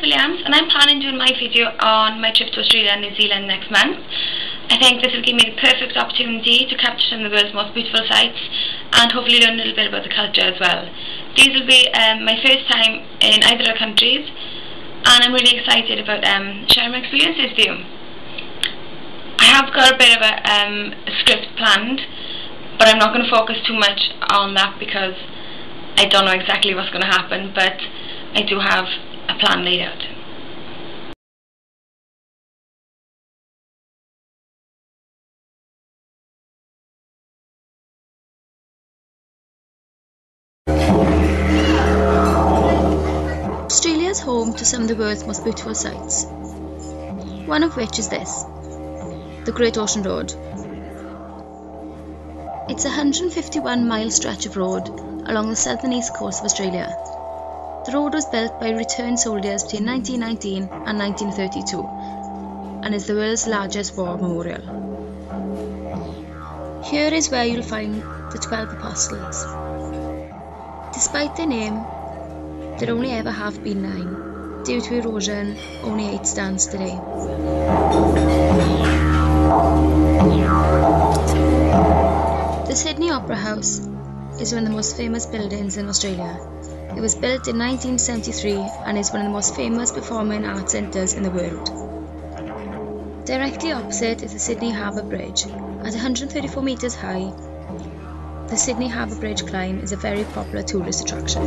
Williams, and I'm planning doing my video on my trip to Australia and New Zealand next month. I think this will give me the perfect opportunity to capture some of the world's most beautiful sights and hopefully learn a little bit about the culture as well. These will be my first time in either of the countries, and I'm really excited about sharing my experiences with you. I have got a bit of a script planned, but I'm not going to focus too much on that because I don't know exactly what's going to happen, but I do have a plan laid out. Australia is home to some of the world's most beautiful sights, one of which is this, the Great Ocean Road. It's a 151-mile stretch of road along the southern east coast of Australia. The road was built by returned soldiers between 1919 and 1932 and is the world's largest war memorial. Here is where you'll find the 12 Apostles. Despite their name, there only ever have been 9. Due to erosion, only 8 stands today. The Sydney Opera House is one of the most famous buildings in Australia. It was built in 1973 and is one of the most famous performing arts centres in the world. Directly opposite is the Sydney Harbour Bridge. At 134 metres high, the Sydney Harbour Bridge climb is a very popular tourist attraction.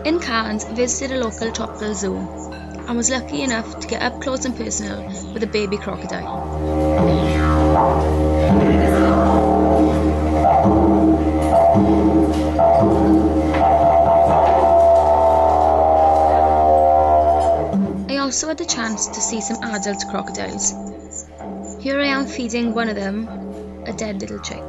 In Cairns, I visited a local tropical zoo and was lucky enough to get up close and personal with a baby crocodile. I also had the chance to see some adult crocodiles. Here I am feeding one of them, a dead little chick.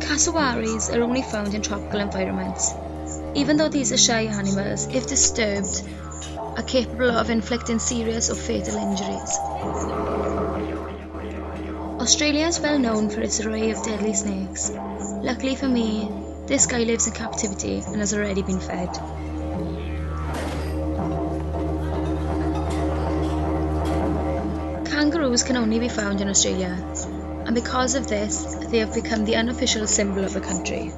Cassowaries are only found in tropical environments. Even though these are shy animals, if disturbed, are capable of inflicting serious or fatal injuries. Australia is well known for its array of deadly snakes. Luckily for me, this guy lives in captivity and has already been fed. Kangaroos can only be found in Australia, and because of this, they have become the unofficial symbol of the country.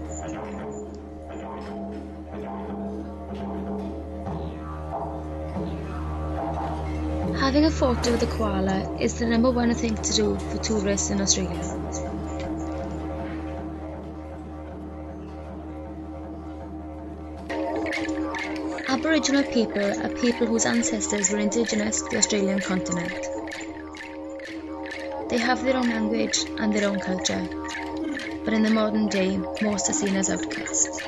Having a photo with a koala is the #1 thing to do for tourists in Australia. Aboriginal people are people whose ancestors were indigenous to the Australian continent. They have their own language and their own culture, but in the modern day, most are seen as outcasts.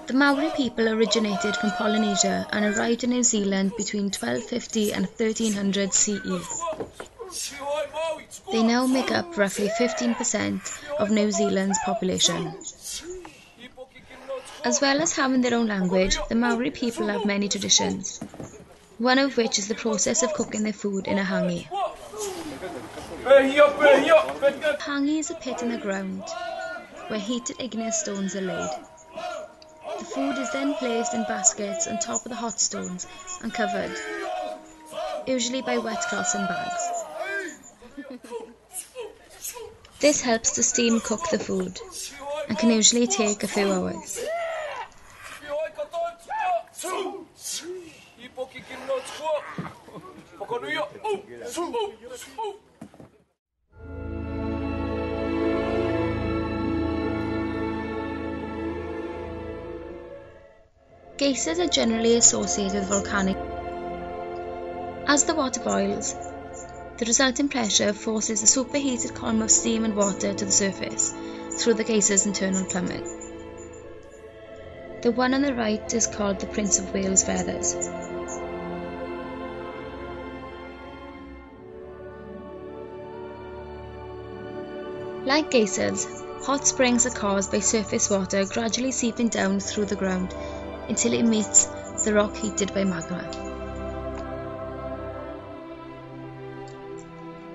The Maori people originated from Polynesia and arrived in New Zealand between 1250 and 1300 CE. They now make up roughly 15% of New Zealand's population. As well as having their own language, the Maori people have many traditions, one of which is the process of cooking their food in a hangi. Hangi is a pit in the ground where heated igneous stones are laid. The food is then placed in baskets on top of the hot stones and covered, usually by wet cloths and bags. This helps to steam cook the food and can usually take a few hours. Geysers are generally associated with volcanic. As the water boils, The resulting pressure forces a superheated column of steam and water to the surface through the geyser's internal plumbing. The one on the right is called the Prince of Wales Feathers. Like geysers, hot springs are caused by surface water gradually seeping down through the ground until it meets the rock heated by magma.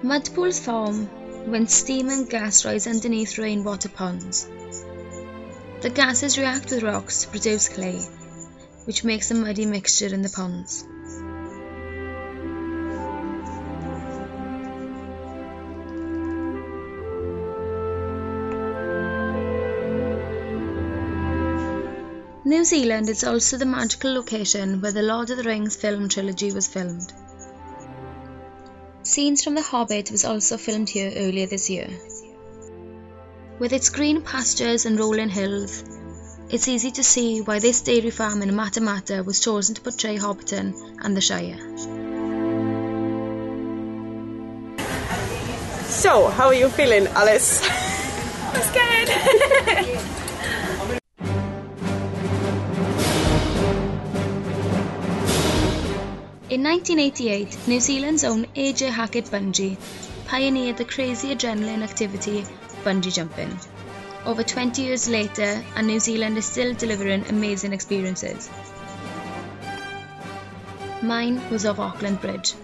Mud pools form when steam and gas rise underneath rainwater ponds. The gases react with rocks to produce clay, which makes a muddy mixture in the ponds. New Zealand is also the magical location where the Lord of the Rings film trilogy was filmed. Scenes from The Hobbit was also filmed here earlier this year. With its green pastures and rolling hills, it's easy to see why this dairy farm in Matamata was chosen to portray Hobbiton and the Shire. So, how are you feeling, Alice? I'm scared. In 1988, New Zealand's own AJ Hackett Bungee pioneered the crazy adrenaline activity bungee jumping. Over 20 years later, and New Zealand is still delivering amazing experiences. Mine was off Auckland Bridge.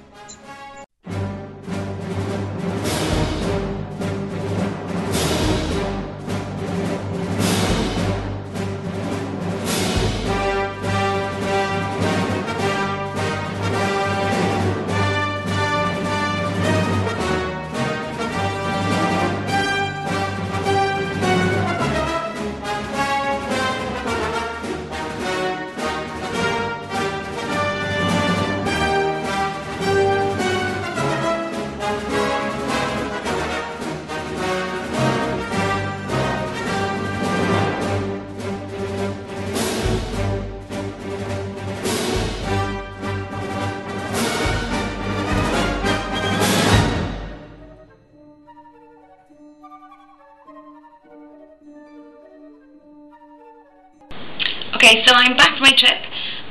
Okay, so I'm back from my trip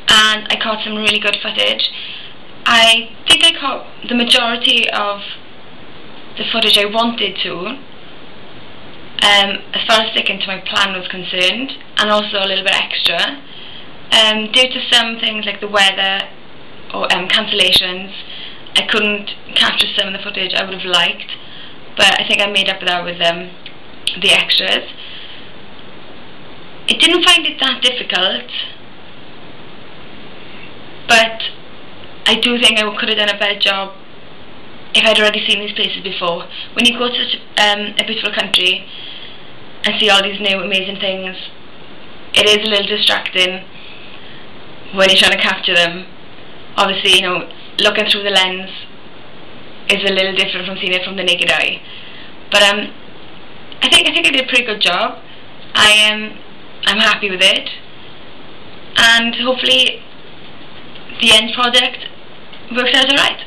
and I caught some really good footage. I think I caught the majority of the footage I wanted to, as far as sticking to my plan was concerned, and also a little bit extra. Due to some things like the weather or cancellations, I couldn't capture some of the footage I would have liked, but I think I made up for that with the extras. I didn't find it that difficult, but I do think I could have done a better job if I'd already seen these places before. When you go to such a beautiful country and see all these new amazing things, it is a little distracting when you're trying to capture them. Obviously, you know, looking through the lens is a little different from seeing it from the naked eye. But I think I did a pretty good job. I'm happy with it, and hopefully the end product works out alright.